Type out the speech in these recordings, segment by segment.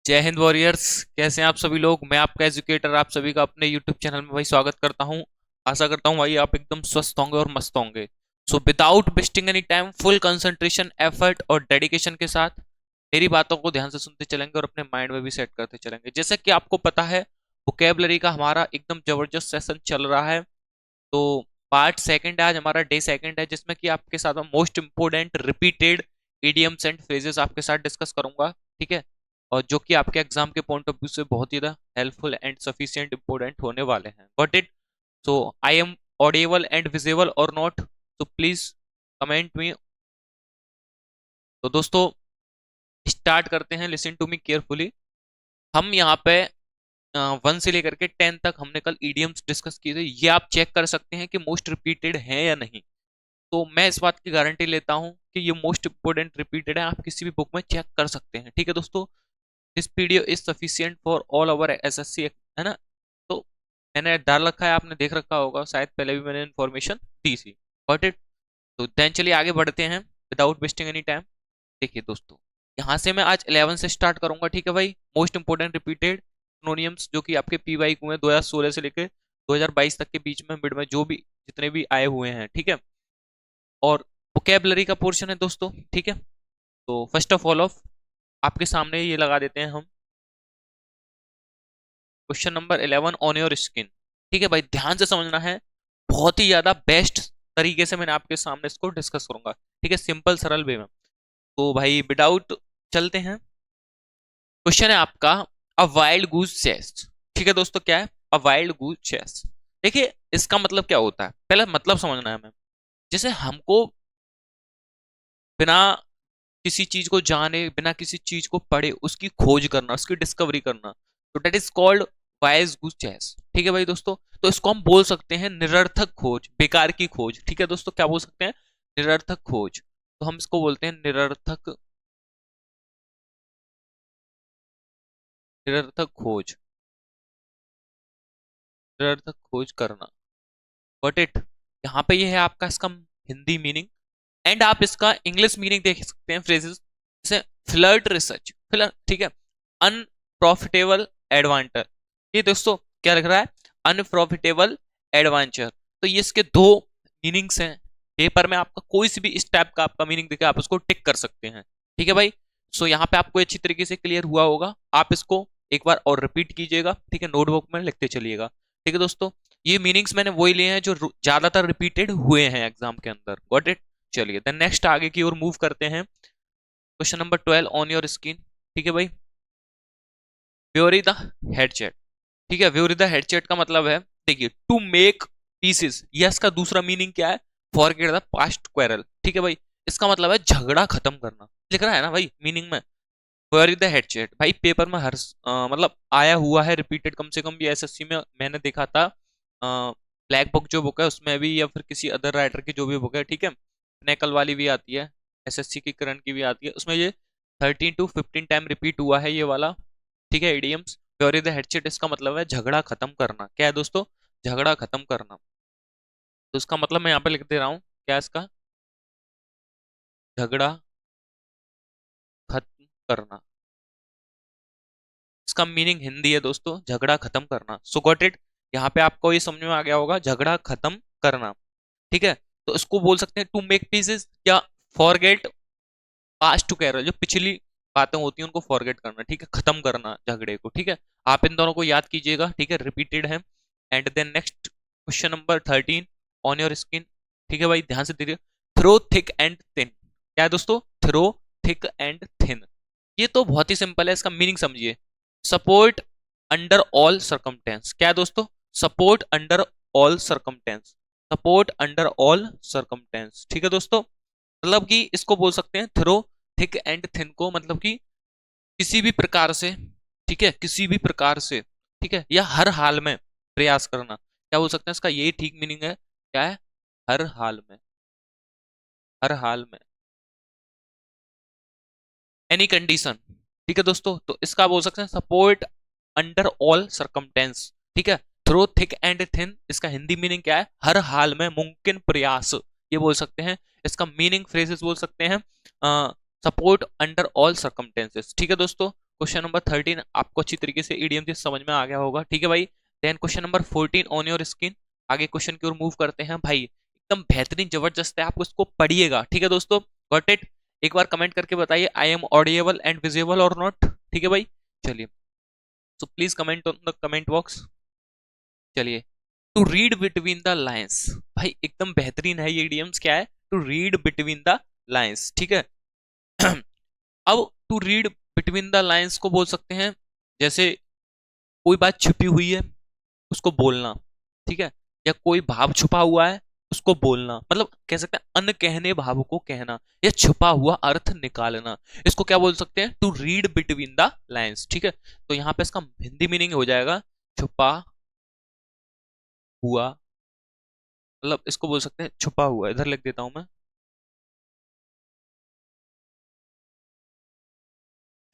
जय हिंद वॉरियर्स। कैसे हैं आप सभी लोग। मैं आपका एजुकेटर आप सभी का अपने यूट्यूब चैनल में भाई स्वागत करता हूं। आशा करता हूं भाई आप एकदम स्वस्थ होंगे और मस्त होंगे। So without wasting any time full concentration effort और डेडिकेशन के साथ मेरी बातों को ध्यान से सुनते चलेंगे और अपने माइंड में भी सेट करते चलेंगे। जैसे कि आपको पता है वोकेबलरी का हमारा एकदम जबरदस्त सेशन चल रहा है। तो पार्ट सेकंड है आज हमारा, डे सेकंड है, जिसमें कि आपके साथ में most important repeated idioms and phrases आपके साथ डिस्कस करूंगा। ठीक है। और जो कि आपके एग्जाम के पॉइंट ऑफ व्यू से बहुत ही ज्यादा हेल्पफुल एंड सफिशिएंट इंपोर्टेंट होने वाले हैं। Got it. So I am audible and visible और नॉट, तो प्लीज कमेंट मी। तो दोस्तों स्टार्ट करते हैं। Listen to me carefully. हम यहाँ पे 1 से लेकर के 10 तक हमने कल ईडियम्स डिस्कस किए थे। ये आप चेक कर सकते हैं कि मोस्ट रिपीटेड है या नहीं। तो मैं इस बात की गारंटी लेता हूं कि ये मोस्ट इंपोर्टेंट रिपीटेड है। आप किसी भी बुक में चेक कर सकते हैं। ठीक है दोस्तों। This PDF is sufficient for all over SSC, है ना। तो मैंने डाल रखा है, आपने देख रखा होगा शायद, पहले भी मैंने इन्फॉर्मेशन दी थी। Got it. तो देन चलिए आगे बढ़ते हैं विदाउट वेस्टिंग एनी टाइम। देखिए दोस्तों, यहाँ से मैं आज 11 से स्टार्ट करूंगा। ठीक है भाई। मोस्ट इंपोर्टेंट रिपीटेड सिनोनिम्स जो कि आपके पीवाई को हैं 2016 से लेकर 2022 तक के बीच में मिड में जो भी जितने भी आए हुए हैं। ठीक है। और वोकेबलरी का पोर्शन है दोस्तों। ठीक है। तो फर्स्ट ऑफ ऑल ऑफ आपके सामने ये लगा देते हैं हम, question number 11 on your skin. ठीक है भाई, ध्यान से समझना है। बहुत ही ज्यादा बेस्ट तरीके से मैंने आपके सामने इसको डिस्कस करूंगा। ठीक है, सिंपल सरल वे में। तो भाई विदाउट चलते हैं। क्वेश्चन है आपका, अ वाइल्ड गूज चेस्ट। ठीक है दोस्तों, क्या है अ वाइल्ड गूज चेस्ट। देखिए इसका मतलब क्या होता है, पहले मतलब समझना है हमें। जैसे हमको बिना किसी चीज को जाने, बिना किसी चीज को पढ़े उसकी खोज करना, उसकी डिस्कवरी करना, तो डेट इज कॉल्ड वाइज गुज चेस। ठीक है भाई दोस्तों। तो इसको हम बोल सकते हैं निरर्थक खोज, बेकार की खोज। ठीक है दोस्तों, क्या बोल सकते हैं, निरर्थक खोज। तो हम इसको बोलते हैं निरर्थक, निरर्थक खोज, निरर्थक खोज करना। Got it. यहाँ पे ये है आपका इसका हिंदी मीनिंग। एंड आप इसका इंग्लिश मीनिंग देख सकते हैं फ्रेजेस जैसे फ्लर्ट रिसर्च, ठीक है, अनप्रॉफिटेबल एडवांटर। ये दोस्तों क्या लिख रहा है, अनप्रॉफिटेबल एडवेंचर। तो ये इसके दो मीनिंग्स हैं। पेपर में आपका कोई सी भी इस टाइप का आपका मीनिंग देखे आप उसको टिक कर सकते हैं। ठीक है भाई। सो यहाँ पे आपको अच्छी तरीके से क्लियर हुआ होगा। आप इसको एक बार और रिपीट कीजिएगा। ठीक है, नोटबुक में लिखते चलिएगा। ठीक है दोस्तों, ये मीनिंग्स मैंने वही लिए हैं जो ज्यादातर रिपीटेड हुए हैं एग्जाम के अंदर। Got it. चलिए देन नेक्स्ट आगे की ओर मूव करते हैं। Question number 12 on your screen. ठीक है भाई, व्योरी द हेडसेट। ठीक है, व्योरी द हेडसेट का मतलब है, देखिए, टू मेक पीसेस। यस का दूसरा मीनिंग क्या है, फॉरगेट द पास्ट क्वेरल। ठीक है भाई, इसका मतलब है झगड़ा खत्म करना। लिख रहा है ना भाई मीनिंग में, व्योरी द हेडसेट। भाई पेपर में हर मतलब आया हुआ है रिपीटेड, कम से कम भी एसएससी में मैंने देखा था। ब्लैक बुक जो बुक है उसमें भी, या फिर किसी अदर राइटर की जो भी बुक है, ठीक है, नेकल वाली भी आती है, एसएससी की करंट की भी आती है, उसमें ये 13 to 15 टाइम रिपीट हुआ है ये वाला। ठीक है, इडियम्स ब्योरी द हेडसेट, इसका मतलब है झगड़ा खत्म करना। क्या है दोस्तों, झगड़ा खत्म करना। तो इसका मतलब मैं यहाँ पे लिख दे रहा हूँ, क्या है इसका, झगड़ा खत्म करना। इसका मीनिंग हिंदी है दोस्तों, झगड़ा खत्म करना। सो गॉट इट। यहाँ पे आपको ये समझ में आ गया होगा, झगड़ा खत्म करना। ठीक है। तो इसको बोल सकते हैं टू मेक पीसेस या फॉरगेट पास्ट टू कैरल। जो पिछली बातें होती हैं उनको फॉरगेट करना। ठीक है, खत्म करना झगड़े को। ठीक है, आप इन दोनों को याद कीजिएगा। ठीक है, रिपीटेड है। And then next question number 13 on your screen. ठीक है भाई, ध्यान से देखिए, थ्रो थिक एंड थिन। क्या है दोस्तों, थ्रो थिक एंड थिन। ये तो बहुत ही सिंपल है, इसका मीनिंग समझिए, सपोर्ट अंडर ऑल सर्कमटेंस। क्या है दोस्तों, support under all circumstance, support under all circumstance. ठीक है दोस्तों, मतलब कि इसको बोल सकते हैं थ्रो थिक एंड थिन को, मतलब कि किसी भी प्रकार से, ठीक है, किसी भी प्रकार से, ठीक है, या हर हाल में प्रयास करना। क्या बोल सकते हैं, इसका यही ठीक मीनिंग है। क्या है, हर हाल में, हर हाल में, एनी कंडीशन। ठीक है दोस्तों, तो इसका बोल सकते हैं सपोर्ट अंडर ऑल सर्कमटेंस। ठीक है, थ्रो थिक एंड थिन, इसका हिंदी मीनिंग क्या है, हर हाल में मुमकिन प्रयास, ये बोल सकते हैं। इसका मीनिंग फ्रेजेस बोल सकते हैं, सपोर्ट अंडर ऑल सर्कमटेंसेस। ठीक है दोस्तों, क्वेश्चन नंबर 13 आपको अच्छी तरीके से ईडीएम से समझ में आ गया होगा, ठीक है भाई। Then question number 14 on your screen. आगे क्वेश्चन की ओर मूव करते हैं भाई, एकदम बेहतरीन जबरदस्त है, आप उसको पढ़िएगा, ठीक है दोस्तों। Got it? एक बार कमेंट करके बताइए I am audible and visible और नॉट, ठीक है भाई। चलिए, so please comment on the comment box. चलिए, to read between the lines, भाई एकदम बेहतरीन है ये इडियम्स। क्या है? To read between the lines, ठीक है। अब to read between the lines को बोल सकते हैं जैसे कोई बात छुपी हुई है उसको बोलना, ठीक है, या कोई भाव छुपा हुआ है उसको बोलना, मतलब कह सकते हैं अनकहने भाव को कहना या छुपा हुआ अर्थ निकालना। इसको क्या बोल सकते हैं? To read between the lines, ठीक है। तो यहाँ पे इसका हिंदी मीनिंग हो जाएगा छुपा हुआ, मतलब इसको बोल सकते हैं छुपा हुआ। इधर लिख देता हूं मैं,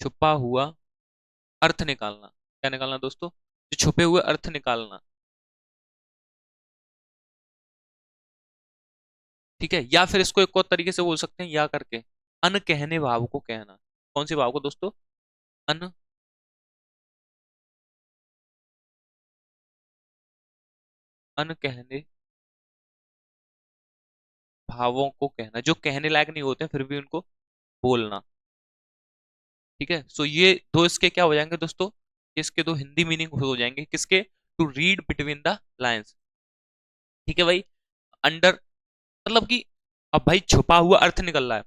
छुपा हुआ अर्थ निकालना। क्या निकालना दोस्तों? जो छुपे हुए अर्थ निकालना, ठीक है। या फिर इसको एक और तरीके से बोल सकते हैं या करके, अनकहने भाव को कहना। कौन से भाव को दोस्तों? अन अनकहने भावों को कहना, जो कहने लायक नहीं होते हैं फिर भी उनको बोलना, ठीक है। सो ये दो इसके क्या हो जाएंगे दोस्तों? इसके दो हिंदी मीनिंग हो जाएंगे किसके? To read between the lines, ठीक है भाई। अंडर, मतलब कि अब भाई छुपा हुआ अर्थ निकल रहा है,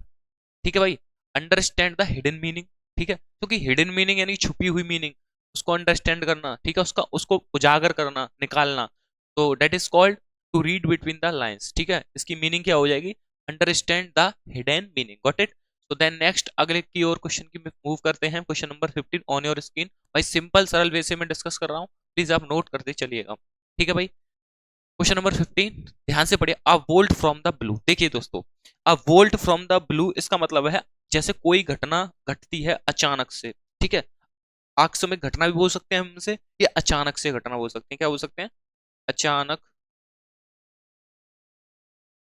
ठीक है भाई। अंडरस्टैंड द हिडन मीनिंग, ठीक है, क्योंकि हिडन मीनिंग यानी छुपी हुई मीनिंग, उसको अंडरस्टैंड करना, ठीक है, उसका उसको उजागर करना, निकालना। तो that is called to read between the lines, ठीक है। इसकी मीनिंग क्या हो जाएगी? Understand the hidden meaning. Got it? तो देन नेक्स्ट अगले की और क्वेश्चन की मूव करते हैं। Question number 15 on your screen. भाई सिंपल सरल वे से मैं डिस्कस कर रहा हूँ, प्लीज आप नोट करते चलिएगा, ठीक है भाई। क्वेश्चन नंबर 15 ध्यान से पढ़िए। अ वोल्ट फ्रॉम द ब्लू, देखिए दोस्तों, अ वोल्ट फ्रॉम द ब्लू इसका मतलब है जैसे कोई घटना घटती है अचानक से, ठीक है। आकस्मिक घटना भी बोल सकते हैं हमसे, या अचानक से घटना बोल सकते हैं। क्या बोल सकते हैं? अचानक,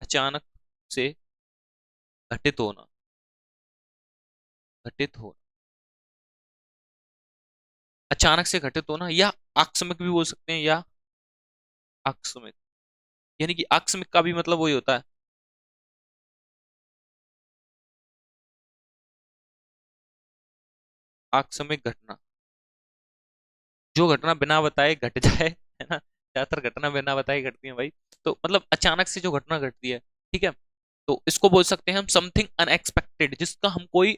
अचानक से घटित होना, घटित हो, अचानक से घटित होना, या आकस्मिक भी बोल सकते हैं, या आकस्मिक, यानी कि आकस्मिक का भी मतलब वही होता है, आकस्मिक घटना, जो घटना बिना बताए घट जाए, है ना। ज्यादातर घटना बिना बताए घटती है भाई। तो मतलब अचानक से जो घटना घटती है, ठीक है। तो इसको बोल सकते हैं हम समथिंग अनएक्सपेक्टेड, जिसका हम कोई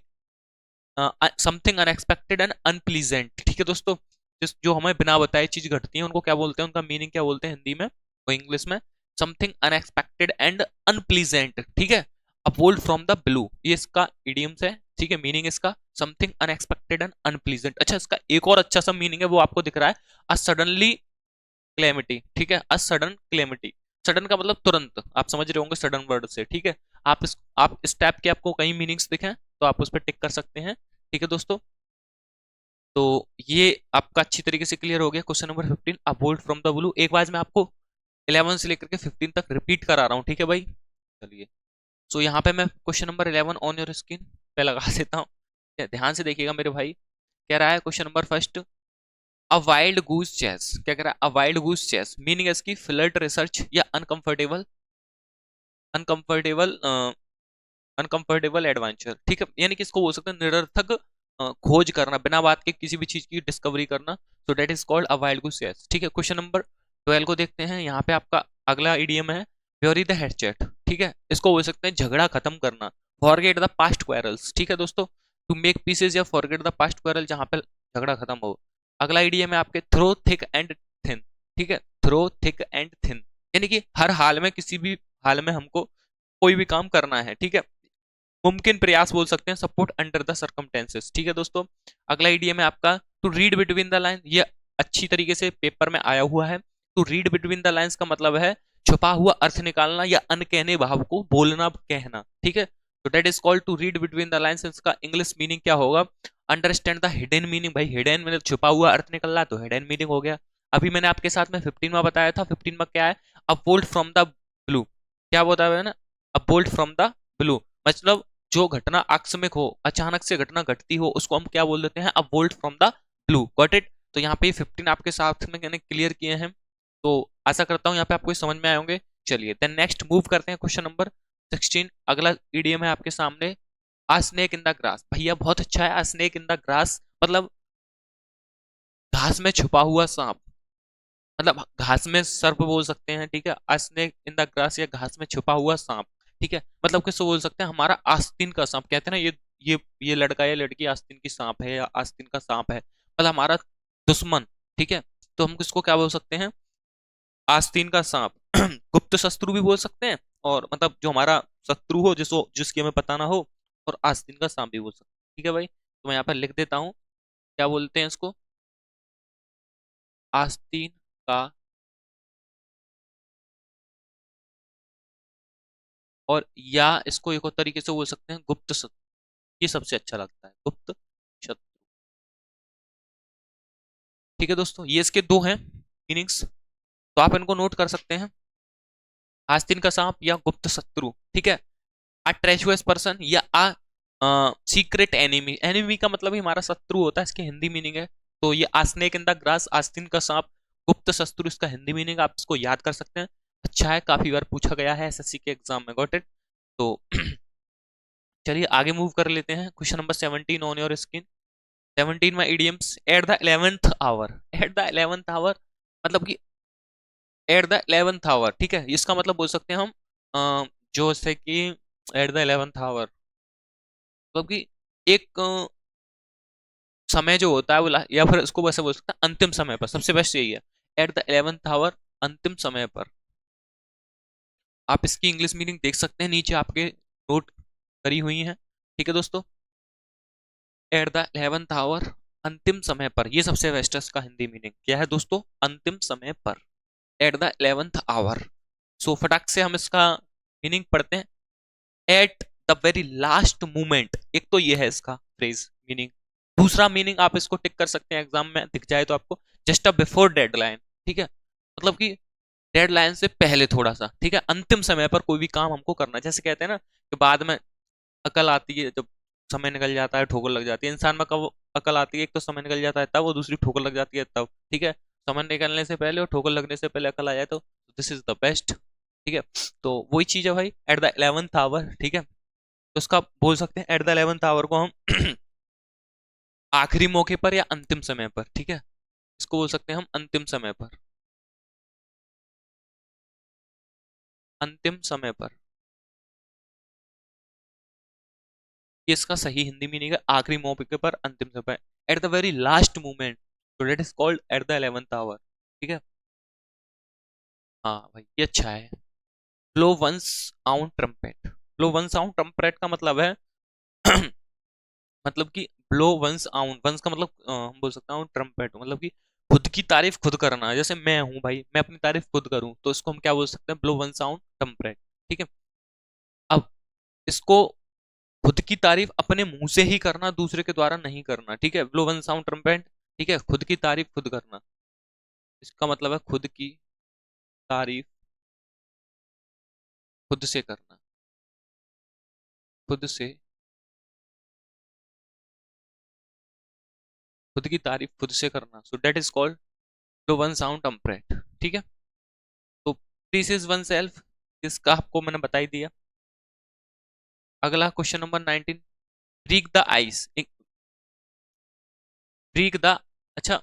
समथिंग अनएक्सपेक्टेड एंड अनप्लीजेंट, ठीक है दोस्तों। जिस जो हमें बिना बताए चीज घटती है उनको क्या बोलते हैं? उनका मीनिंग क्या बोलते हैं हिंदी में और इंग्लिश में? समथिंग अनएक्सपेक्टेड एंड अनप्लीजेंट, ठीक है। अ बोल्ट फ्रॉम द ब्लू, ये इसका इडियम्स है, ठीक है। मीनिंग इसका समथिंग अनएक्सपेक्टेड एंड अनप्लीजेंट। अच्छा, इसका एक और अच्छा सा मीनिंग है, वो आपको दिख रहा है, अ सडनली क्लेमिटी, ठीक है। अ सडन क्लेमिटी, सडन का मतलब तुरंत, आप समझ रहे होंगे सडन वर्ड से, ठीक है। आप इस टाइप के आपको कई मीनिंग्स दिखे तो आप उस पर टिक कर सकते हैं, ठीक है दोस्तों। तो ये आपका अच्छी तरीके से क्लियर हो गया question number 15, a bolt from the blue. एक बार मैं आपको 11 से लेकर के 15 तक रिपीट करा रहा हूँ, ठीक है भाई। चलिए, सो यहाँ पे मैं question number 11 on your screen पे लगा देता हूँ, ध्यान से देखिएगा मेरे भाई। कह रहा है क्वेश्चन नंबर फर्स्ट, अ वाइल्ड गूस चेस। क्या कह रहा है? अ वाइल्ड गूस चेस, मीनिंग इसकी फ्लर्ट रिसर्च या अनकंफर्टेबल, अनकंफर्टेबल अनकंफर्टेबल एडवेंचर, ठीक है। यानी कि इसको बोल सकते हैं निरर्थक खोज करना, बिना बात के किसी भी चीज की डिस्कवरी करना। So that is called a wild goose chase, ठीक है। क्वेश्चन नंबर 12 को देखते हैं। यहाँ पे आपका अगला इडियम है ब्यूरी द हेडसेट, ठीक है। इसको बोल सकते हैं झगड़ा खत्म करना, फॉरगेट द पास्ट क्वेरल्स, ठीक है दोस्तों। टू मेक पीसेस या फॉरगेट द पास्ट क्वेरल, जहां पे झगड़ा खत्म हो। अगला इडियम है आपके थ्रो थिक एंड थिन, ठीक है। थ्रो थिक एंड थिन, यानी कि हर हाल में, किसी भी हाल में हमको कोई भी काम करना है, ठीक है। मुमकिन प्रयास बोल सकते हैं, सपोर्ट अंडर द सर्कमटेंसेस, ठीक है दोस्तों। अगला आइडिया में आपका to read between the line, ये अच्छी तरीके से पेपर में आया हुआ है। To read between the lines का मतलब है छुपा हुआ अर्थ निकालना या अनकहने भाव को बोलना कहना, ठीक है। तो that is called to read between the lines. इसका इंग्लिश मीनिंग क्या होगा? Understand the hidden meaning. भाई हिडन मतलब छुपा हुआ अर्थ निकल रहा है, तो हिडन मीनिंग हो गया। अभी मैंने आपके साथ में 15 में बताया था, 15 में क्या है? अ बोल्ट फ्रॉम द ब्लू, क्या बताया है ना? अ बोल्ट फ्रॉम द ब्लू मतलब जो घटना आकस्मिक हो, अचानक से घटना घटती हो, उसको हम क्या बोल देते हैं, अ bolt from the blue. Got it. तो यहाँ पे 15 आपके साथ में मैंने क्लियर किए हैं, तो आशा करता हूँ यहाँ पे आपको ये समझ में आए होंगे। चलिए देन नेक्स्ट मूव करते हैं, क्वेश्चन नंबर 16। अगला ईडीएम है आपके सामने, आ स्नेक इन द ग्रास। भैया बहुत अच्छा है, आ स्नेक इन द ग्रास मतलब घास में छुपा हुआ सांप, मतलब घास में सर्प बोल सकते हैं, ठीक है, आ स्नेक इन द ग्रास या घास में छुपा हुआ सांप, ठीक है। मतलब किसको बोल सकते हैं, हमारा आस्तीन का सांप, कहते हैं ना ये लड़का या लड़की आस्तीन की सांप है या आस्तीन का सांप है, मतलब हमारा दुश्मन, ठीक है। तो हम किसको क्या बोल सकते हैं, आस्तीन का सांप। गुप्त शत्रु भी बोल सकते हैं, और मतलब जो हमारा शत्रु हो, जिसकी हमें पता ना हो, और आस्तीन का सांप भी बोल सकते हैं, ठीक है भाई। तो मैं यहाँ पर लिख देता हूँ, क्या बोलते हैं इसको, आस्तीन का, और या इसको एक और तरीके से बोल सकते हैं गुप्त शत्रु, ये सबसे अच्छा लगता है, गुप्त शत्रु। ठीक है दोस्तों, ये इसके दो हैं मीनिंग्स, तो आप इनको नोट कर सकते हैं, आस्तीन का सांप या गुप्त शत्रु, ठीक है। अ ट्रेचुरस पर्सन या अ सीक्रेट एनिमी, एनिमी का मतलब ही हमारा शत्रु होता है, इसकी हिंदी मीनिंग है। तो ये आ स्नेक इन द ग्रास, आस्तीन का सांप, गुप्त शत्रु, इसका हिंदी मीनिंग आप इसको याद कर सकते हैं। अच्छा है, काफी बार पूछा गया है एसएससी के एग्जाम में, गॉट इट। तो चलिए आगे मूव कर लेते हैं, question number 17 on your screen. 17 में idioms, at the 11th hour, at the 11th hour मतलब कि एट द 11th आवर, ठीक है, इसका मतलब बोल सकते हैं हम जो से कि एट द 11th आवर मतलब कि एक समय जो होता है वो या फिर इसको वैसे बोल सकते हैं अंतिम समय पर, सबसे बेस्ट यही है, एट द 11th आवर, अंतिम समय पर। आप इसकी इंग्लिश मीनिंग देख सकते हैं, नीचे आपके नोट करी हुई है, ठीक है दोस्तों। एट द 11th आवर, अंतिम समय पर, ये सबसे बेस्ट है, इसका हिंदी मीनिंग क्या है दोस्तों, अंतिम समय पर, एट द 11th आवर। सो फटाक से हम इसका मीनिंग पढ़ते हैं, at the very last moment, एक तो ये है इसका फ्रेज मीनिंग। दूसरा मीनिंग आप इसको टिक कर सकते हैं, एग्जाम में दिख जाए तो आपको, जस्ट अ बिफोर डेडलाइन, ठीक है, मतलब कि डेडलाइन से पहले थोड़ा सा, ठीक है, अंतिम समय पर कोई भी काम हमको करना है। जैसे कहते हैं ना कि बाद में अकल आती है, जब समय निकल जाता है ठोकर लग जाती है, इंसान में कब अकल आती है, एक तो समय निकल जाता है तब, वो दूसरी ठोकर लग जाती है तब, ठीक है। समय निकलने से पहले और ठोकर लगने से पहले अकल आ जाए तो दिस इज द बेस्ट, ठीक है। तो वही चीज है भाई, एट द 11th आवर, ठीक है। तो उसका बोल सकते हैं एट द 11th आवर को हम आखिरी मौके पर या अंतिम समय पर, ठीक है, इसको बोल सकते हैं हम अंतिम समय पर, अंतिम समय पर, ये इसका सही हिंदी मीनिंग है, आखिरी मौके पर, अंतिम समय, at the very last moment, तो that is called at the 11th hour, ठीक है। हाँ भाई ये अच्छा है। Blow one's out trumpet, blow one's out trumpet का मतलब है मतलब कि ब्लो वंस आउट, वंस का मतलब हम बोल सकता हूँ ट्रम्पेट, मतलब कि खुद की तारीफ खुद करना, जैसे मैं हूँ भाई, मैं अपनी तारीफ खुद करूँ, तो इसको हम क्या बोल सकते हैं, ब्लो वंस आउट ट्रम्पेट, ठीक है। अब इसको खुद की तारीफ अपने मुंह से ही करना, दूसरे के द्वारा नहीं करना, ठीक है, ब्लो वन साउंड ट्रम्पेट, ठीक है, खुद की तारीफ खुद करना, इसका मतलब है खुद की तारीफ खुद से करना, खुद से, खुद की तारीफ खुद से करना, सो that is called blow one sound trumpet, ठीक है। तो दिस इज वन सेल्फ, इसका आपको मैंने बता ही दिया। अगला question number 19, break the ice, break the, अच्छा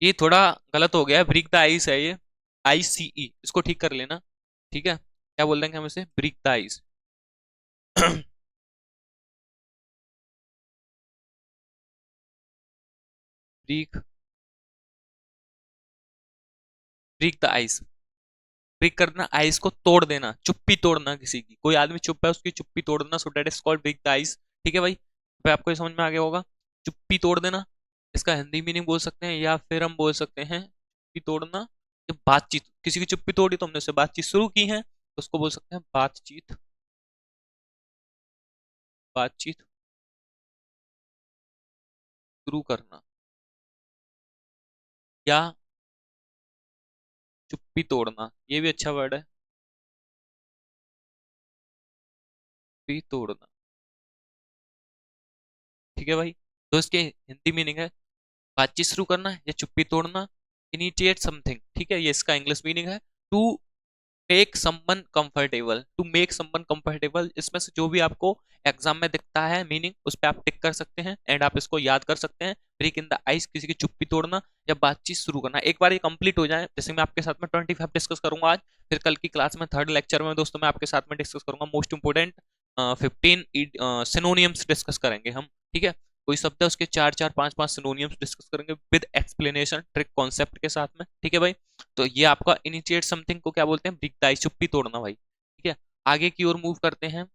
ये थोड़ा गलत हो गया, ब्रीक द आइस है ये, ICE, इसको ठीक कर लेना, ठीक है। क्या बोल देंगे हम इसे, break the ice. Break, break the ice, break करना, आइस को तोड़ देना, चुप्पी तोड़ना, किसी की, कोई आदमी चुप है उसकी चुप्पी तोड़ देना, so that is called break the ice, ठीक है भाई। भाई आपको ये समझ में आ गया होगा, चुप्पी तोड़ देना, इसका हिंदी मीनिंग बोल सकते हैं, या फिर हम बोल सकते हैं चुप्पी तोड़ना, जब बातचीत, किसी की चुप्पी तोड़ी तो हमने उससे बातचीत शुरू की है, तो उसको बोल सकते हैं बातचीत, बातचीत शुरू करना, या चुप्पी तोड़ना, ये भी अच्छा वर्ड है। चुप्पी तोड़ना। ठीक है भाई, तो इसके हिंदी मीनिंग है बातचीत शुरू करना या चुप्पी तोड़ना, इनिशिएट समथिंग। ठीक है, ये इसका इंग्लिश मीनिंग है। To make someone comfortable, to make someone comfortable, इसमें से जो भी आपको एग्जाम में दिखता है मीनिंग उस पर आप टिक कर सकते हैं एंड आप इसको याद कर सकते हैं। ब्रेक इन द आइस, किसी की चुप्पी तोड़ना या बातचीत शुरू करना। एक बार ये कंप्लीट हो जाए, जैसे मैं आपके साथ में 25 डिस्कस करूंगा आज, फिर कल की क्लास में थर्ड लेक्चर में दोस्तों मैं आपके साथ में डिस्कस करूंगा मोस्ट इंपोर्टेंट 15 सिनोनियम्स डिस्कस करेंगे हम। ठीक है, कोई शब्द है उसके चार चार पांच पांच सिनोनियम्स डिस्कस करेंगे विद एक्सप्लेनेशन ट्रिक कॉन्सेप्ट के साथ में। ठीक है भाई, तो ये आपका इनिशिएट समथिंग को क्या बोलते हैं, ब्रेक द आइस, चुप्पी तोड़ना भाई। ठीक है, आगे की ओर मूव करते हैं।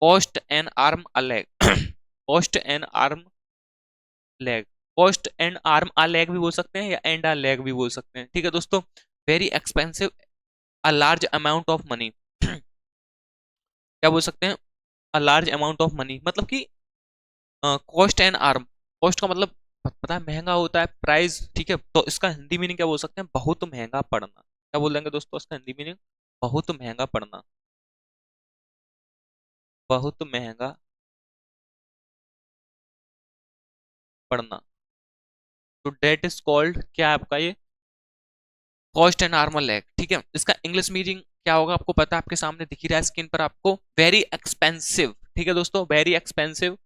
Post N arm a leg, post N arm leg, post and arm a leg भी बोल सकते हैं या एंड अ लेग भी बोल सकते हैं। ठीक है दोस्तों, very expensive a large amount of money, क्या बोल सकते हैं, a large amount of money, मतलब कि कॉस्ट एंड आर्म, कॉस्ट का मतलब पता है महंगा होता है, प्राइस। ठीक है, तो इसका हिंदी मीनिंग क्या बोल सकते हैं, बहुत महंगा पड़ना। क्या बोल देंगे दोस्तों इसका हिंदी मीनिंग, बहुत महंगा पड़ना, बहुत महंगा पड़ना। तो डेट इज कॉल्ड, क्या है आपका ये, कॉस्ट एंड आर्मर लैग। ठीक है, इसका इंग्लिश मीनिंग क्या होगा आपको पता है, आपके सामने दिख ही रहा है स्क्रीन पर आपको, वेरी एक्सपेंसिव। ठीक है दोस्तों, वेरी एक्सपेंसिव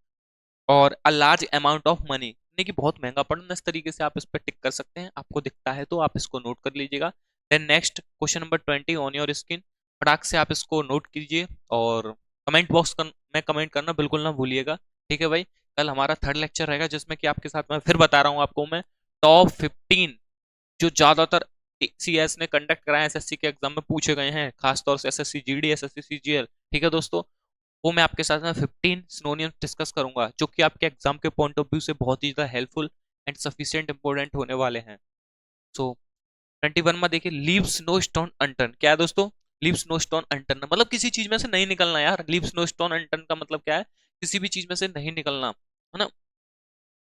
और a large amount of money, यानी कि बहुत महंगा पड़ना। इस तरीके से आप इस पर टिक कर सकते हैं, आपको दिखता है तो आप इसको नोट कर लीजिएगा। Then next question number 20 on your screen, फटाक से आप इसको नोट कीजिए और कमेंट बॉक्स में कमेंट करना बिल्कुल ना भूलिएगा। ठीक है भाई, कल हमारा थर्ड लेक्चर रहेगा जिसमें कि आपके साथ मैं फिर बता रहा हूँ आपको मैं टॉप 15 जो ज्यादातर सीएस ने कंडक्ट कराए एसएससी के एग्जाम में पूछे गए हैं, खासतौर से एसएससी जीडी, एसएससी सीजीएल। ठीक है दोस्तों, वो मैं आपके साथ में 15 सिनोनियम डिस्कस करूंगा जो कि आपके एग्जाम के पॉइंट ऑफ व्यू से बहुत ही ज्यादा हेल्पफुल एंड सफिशिएंट इंपॉर्टेंट होने वाले हैं। सो 21 में देखिए, लीव्स नो स्टोन अनटर्न, क्या है दोस्तों, लीव्स नो स्टोन अनटर्न, मतलब किसी चीज में से नहीं निकलना यार। लीव्स नो स्टोन अनटर्न का मतलब क्या है, किसी भी चीज में से नहीं निकलना, है ना।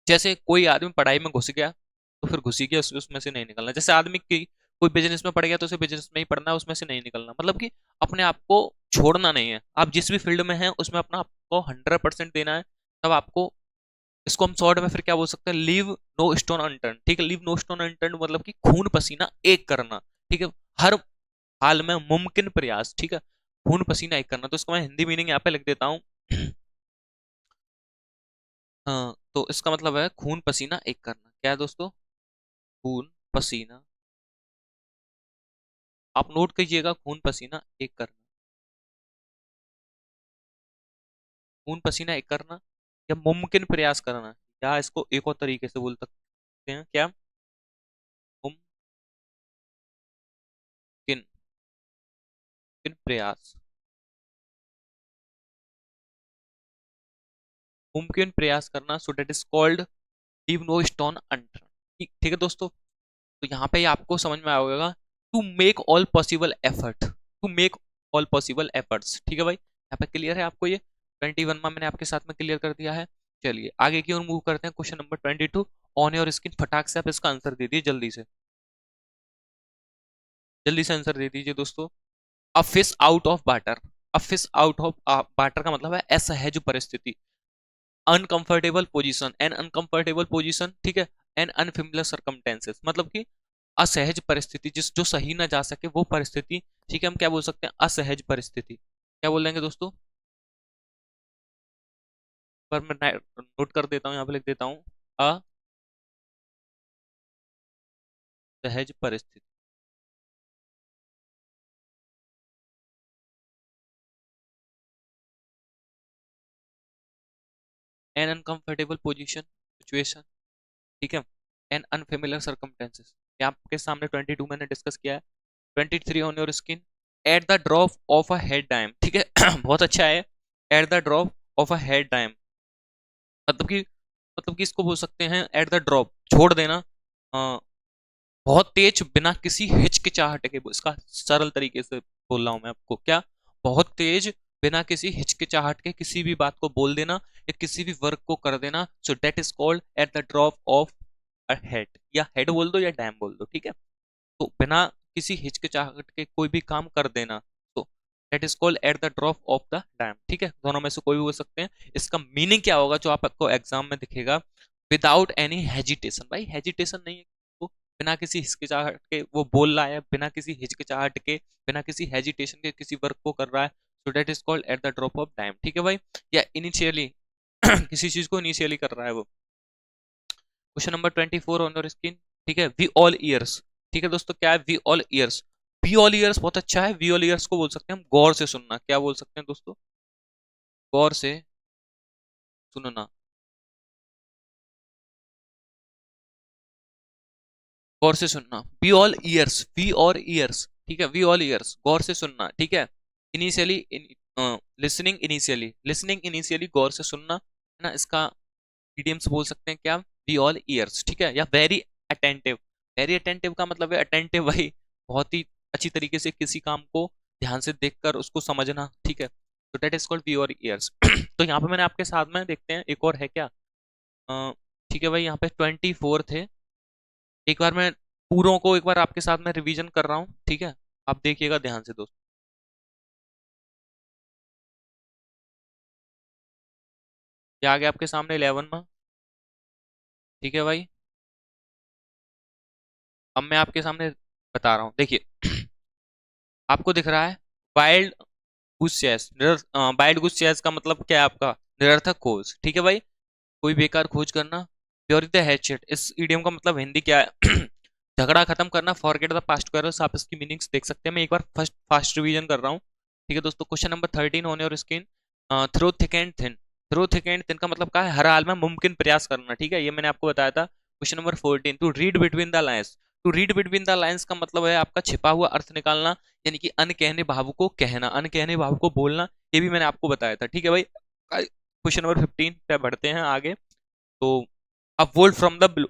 जैसे कोई आदमी पढ़ाई में घुस गया तो फिर घुस ही गया, उसमें से नहीं निकलना। जैसे आदमी की कोई बिजनेस में पड़ गया तो उसे बिजनेस में ही पढ़ना है, उसमें से नहीं निकलना। मतलब कि अपने आप को छोड़ना नहीं है, आप जिस भी फील्ड में हैं उसमें अपना आपको 100% देना है। तब आपको, इसको हम शॉर्ट में फिर क्या बोल सकते हैं, लीव नो स्टोन अनटर्न। ठीक है, लीव नो स्टोन अनटर्न मतलब कि खून पसीना एक करना। ठीक है, हर हाल में मुमकिन प्रयास। ठीक है, खून पसीना एक करना, तो इसका मैं हिंदी मीनिंग यहाँ पे लिख देता हूँ। हाँ, तो इसका मतलब है खून पसीना एक करना। क्या है दोस्तों, खून पसीना, आप नोट कीजिएगा, खून पसीना एक करना, खून पसीना एक करना या मुमकिन प्रयास करना, या इसको एक और तरीके से बोल सकते हैं, क्या, मुमकिन प्रयास, मुमकिन प्रयास करना। So that is called leave no stone unturn. ठीक ठीक है दोस्तों, तो यहाँ पे आपको समझ में आएगा, to make all possible effort, to make all possible efforts. ठीक है भाई, यहाँ पे क्लियर है आपको ये, 21 में मैंने आपके साथ में क्लियर कर दिया है। चलिए आगे की ओर मूव करते हैं, question number 22 on your screen, फटाक से आप इसका आंसर दे दीजिए, जल्दी से, जल्दी से आंसर दे दीजिए दोस्तों। A fish out of water, a fish out of water का मतलब है असहज परिस्थिति, uncomfortable position, an uncomfortable position. ठीक है, एन अनफिमिलर सर्कमटेंसेस, मतलब कि असहज परिस्थिति, जिस जो सही ना जा सके वो परिस्थिति। ठीक है, हम क्या बोल सकते हैं, असहज परिस्थिति। क्या बोल देंगे दोस्तों, पर मैं नोट कर देता हूँ, यहाँ पे लिख देता हूँ, असहज परिस्थिति, एन अनकंफर्टेबल पोजीशन, सिचुएशन। ठीक है, एन अनफेमिलियर सर्कमटेंसेस, ये आपके सामने 22 मैंने डिस्कस किया है। 23 on your screen, eight the drop of a head time. ठीक है बहुत अच्छा है, eight the drop of a head time, मतलब कि, मतलब कि इसको बोल सकते हैं एट द ड्रॉप, छोड़ देना, अ, बहुत तेज बिना किसी हिचकिचाहट के, इसका सरल तरीके से बोल रहा हूं मैं आपको, क्या, बहुत तेज बिना किसी हिचकिचाहट के किसी भी बात को बोल देना या किसी भी वर्क को कर देना। So that is called at the drop of a head, या हेड बोल दो या डैम बोल दो। ठीक है, तो बिना किसी हिचकिचाहट के कोई भी काम कर देना, तो that is called at the drop of the dam. ठीक है, दोनों में से कोई भी हो सकते हैं। इसका मीनिंग क्या होगा जो आपको एग्जाम में दिखेगा, विदाउट एनी हेजिटेशन। भाई हेजिटेशन नहीं है, वो बिना किसी हिचकिचाहट के वो बोल रहा है, बिना किसी हिचकिचाहट के, बिना किसी हेजिटेशन के किसी वर्क को कर रहा है। सो that is called at the drop of time. ठीक है भाई, या इनिशियली किसी चीज को इनिशियली कर रहा है वो। Question number 24 on your screen. ठीक है, वी ऑल ईयर्स। ठीक है दोस्तों, क्या है we all ears? We all ears बहुत अच्छा है। वी ऑल ईयर्स को बोल सकते हैं हम गौर से सुनना। क्या बोल सकते हैं दोस्तों? गौर से सुनना। गौर से सुनना, वी ऑल ईयर्स, वी और ईयर्स। ठीक है, वी ऑल ईयर्स, गौर से सुनना। ठीक है, initially listening, initially listening, initially गौर से सुनना है ना। इसका इडियम्स बोल सकते हैं क्या? We all ears. ठीक है, या वेरी अटेंटिव। वेरी अटेंटिव का मतलब है अटेंटिव भाई बहुत ही अच्छी तरीके से किसी काम को ध्यान से देखकर उसको समझना। ठीक है, तो दैट इज कॉल्ड वी और ईयर्स। तो यहाँ पे मैंने आपके साथ में देखते हैं एक और है क्या। अ, ठीक है भाई, यहाँ पे 24 थे। एक बार मैं पूरों को एक बार आपके साथ में रिवीजन कर रहा हूँ। ठीक है, आप देखिएगा ध्यान से दोस्तों। क्या आ गया आपके सामने 11 में? ठीक है भाई, अब मैं आपके सामने बता रहा हूँ, देखिए। आपको दिख रहा है वाइल्ड गुस चेस। वाइल्ड गुस चेस का मतलब क्या है आपका? निरर्थक खोज। ठीक है भाई, कोई बेकार खोज करना। ब्यूरी द हैचेट, इस इडियम का मतलब हिंदी क्या है? झगड़ा खत्म करना। फॉरगेट द पास्ट क्वारल्स, आप इसकी मीनिंग्स देख सकते हैं। मैं एक बार फर्स्ट फास्ट रिवीजन कर रहा हूँ। ठीक है दोस्तों, question number 13 on your screen. Through thick and thin. Through thick and thin का मतलब क्या है? हर हाल में मुमकिन प्रयास करना। ठीक है, ये मैंने आपको बताया था। Question number 14, to read between the lines. To read between the lines का मतलब है आपका छिपा हुआ अर्थ निकालना, यानी कि अनकहने भाव को कहना, अनकहने भाव को बोलना। ये भी मैंने आपको बताया था। ठीक है भाई, क्वेश्चन नंबर 15 पे बढ़ते हैं आगे। तो अब वोल्ट फ्रॉम द ब्लू।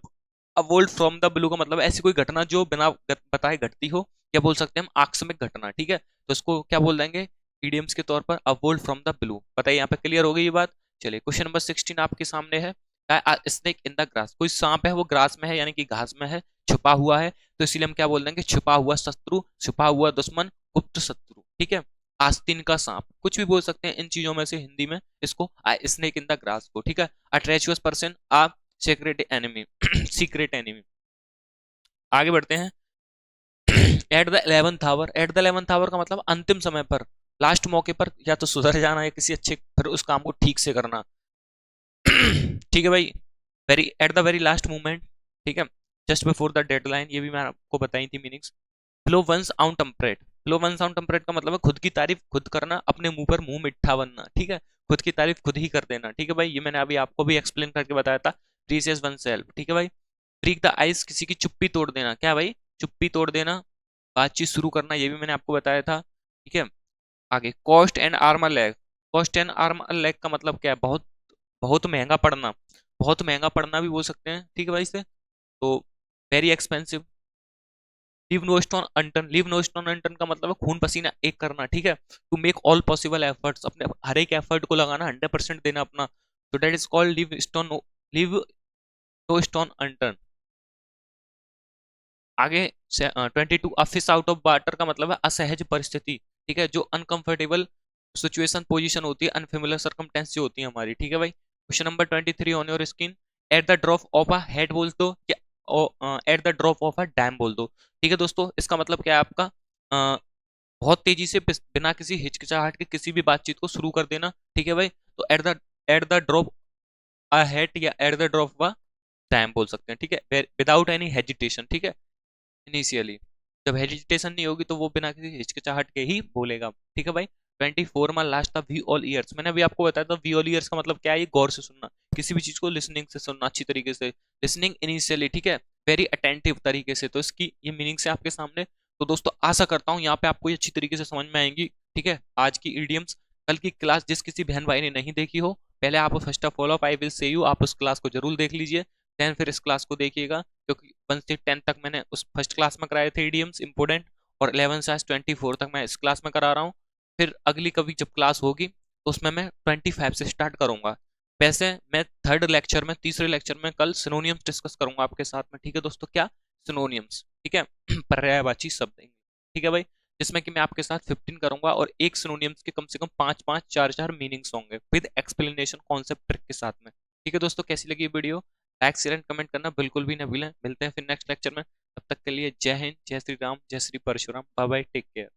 अब वोल्ट फ्रॉम द ब्लू का मतलब ऐसी कोई घटना जो बिना बताए घटती हो, या बोल सकते हैं हम आकस्मिक घटना। ठीक है, तो इसको क्या बोल देंगे इडियम्स के तौर पर? अब वोल्ट फ्रॉम द ब्लू। बताइए, यहाँ पे क्लियर हो गई ये बात? चलिए, क्वेश्चन नंबर 16 आपके सामने है। स्नेक इन द ग्रास, कोई सांप है वो ग्रास में है, यानी कि घास में है, छुपा हुआ है। तो इसीलिए हम क्या बोल देंगे? छुपा हुआ शत्रु, छुपा हुआ दुश्मन, गुप्त शत्रु। ठीक है, आस्तीन का सांप, कुछ भी बोल सकते हैं इन चीजों में से हिंदी में इसको। स्नेक इन द ग्रास को। ठीक है, a treacherous person, a secret enemy. Secret enemy. आगे बढ़ते हैं। At the 11th hour. At the 11th hour का मतलब अंतिम समय पर, लास्ट मौके पर या तो सुधर जाना या किसी अच्छे फिर उस काम को ठीक से करना। ठीक है भाई, very at the very last moment. ठीक है, जस्ट बिफोर द डेडलाइन, ये भी मैं आपको बताई थी meanings. Blow one's own trumpet. Blow one's own trumpet का मतलब है खुद की तारीफ खुद करना, अपने मुंह पर मुंह मिठा बनना। ठीक है, खुद की तारीफ खुद ही कर देना। ठीक है भाई, ये मैंने अभी आपको भी एक्सप्लेन करके बताया था। Precious one self. ठीक है भाई, ब्रेक द आइस, किसी की चुप्पी तोड़ देना। क्या भाई? चुप्पी तोड़ देना, बातचीत शुरू करना, ये भी मैंने आपको बताया था। ठीक है, आगे cost and armour lag. Cost and armour lag का मतलब क्या है? बहुत बहुत महंगा पड़ना, बहुत महंगा पड़ना भी बोल सकते हैं। ठीक है भाई से, तो very expensive. Leave no stone unturned. Leave no stone unturned का मतलब है खून पसीना एक करना। ठीक है, to make all possible efforts, अपने हर एक एफर्ट को लगाना, 100% देना अपना। तो that is called leave stone, leave no stone unturned. आगे 22, a fish out of water का मतलब है असहज परिस्थिति। ठीक है, जो अनकंफर्टेबल सिचुएशन, पोजीशन होती है, अनफेमिलियर सर्कमटेंस जो होती है हमारी। ठीक है भाई, question number 23 on your screen. Eight the drop of a head बोल दो, क्या eight the drop of a dam बोल दो। ठीक है दोस्तों, इसका मतलब क्या है आपका? बहुत तेजी से बिना किसी हिचकिचाहट के किसी भी बातचीत को शुरू कर देना। ठीक है भाई, तो at the drop a head या at the drop of a dam बोल सकते हैं। ठीक है, विदाउट एनी हेजिटेशन। ठीक है, इनिशियली जब हेजिटेशन नहीं होगी तो वो बिना किसी हिचकिचाहट के ही बोलेगा। ठीक है भाई, 24 में लास्ट था वी ऑल ईयर्स। मैंने अभी आपको बताया था वी ऑल ईयर्स का मतलब क्या है? ये गौर से सुनना, किसी भी चीज को लिसनिंग से सुनना, अच्छी तरीके से लिसनिंग इनिशियली। ठीक है, वेरी अटेंटिव तरीके से। तो इसकी ये मीनिंग से आपके सामने। तो दोस्तों आशा करता हूँ यहाँ पे आपको ये अच्छी तरीके से समझ में आएंगी। ठीक है, आज की इडियम्स। कल की क्लास जिस किसी बहन भाई ने नहीं देखी हो, पहले आप first of all of I will say you, आप उस क्लास को जरूर देख लीजिए। देन फिर इस क्लास को देखिएगा, क्योंकि 1 से 10 तक मैंने उस फर्स्ट क्लास में कराए थे इडियम्स इंपोर्टेंट, और 11 से आज 24 तक मैं इस क्लास में करा रहा हूँ। फिर अगली कभी जब क्लास होगी तो उसमें मैं 25 से स्टार्ट करूंगा। वैसे मैं थर्ड लेक्चर में, तीसरे लेक्चर में कल सिनोनियम्स डिस्कस करूंगा आपके साथ में। ठीक है दोस्तों, क्या? सिनोनियम्स। ठीक है, पर्यायवाची शब्द। ठीक है भाई, जिसमें कि मैं आपके साथ 15 करूंगा और एक सिनोनिम्स के कम से कम 5 5 4 4 मीनिंग्स होंगे विद एक्सप्लेनेशन कॉन्सेप्ट ट्रिक के साथ में। ठीक है दोस्तों, कैसी लगी video? Like share and comment करना बिल्कुल भी ना भूलें। मिलते हैं फिर नेक्स्ट लेक्चर में। तब तक के लिए जय हिंद, जय श्री राम, जय Shri Parshuram. Bye bye, take care.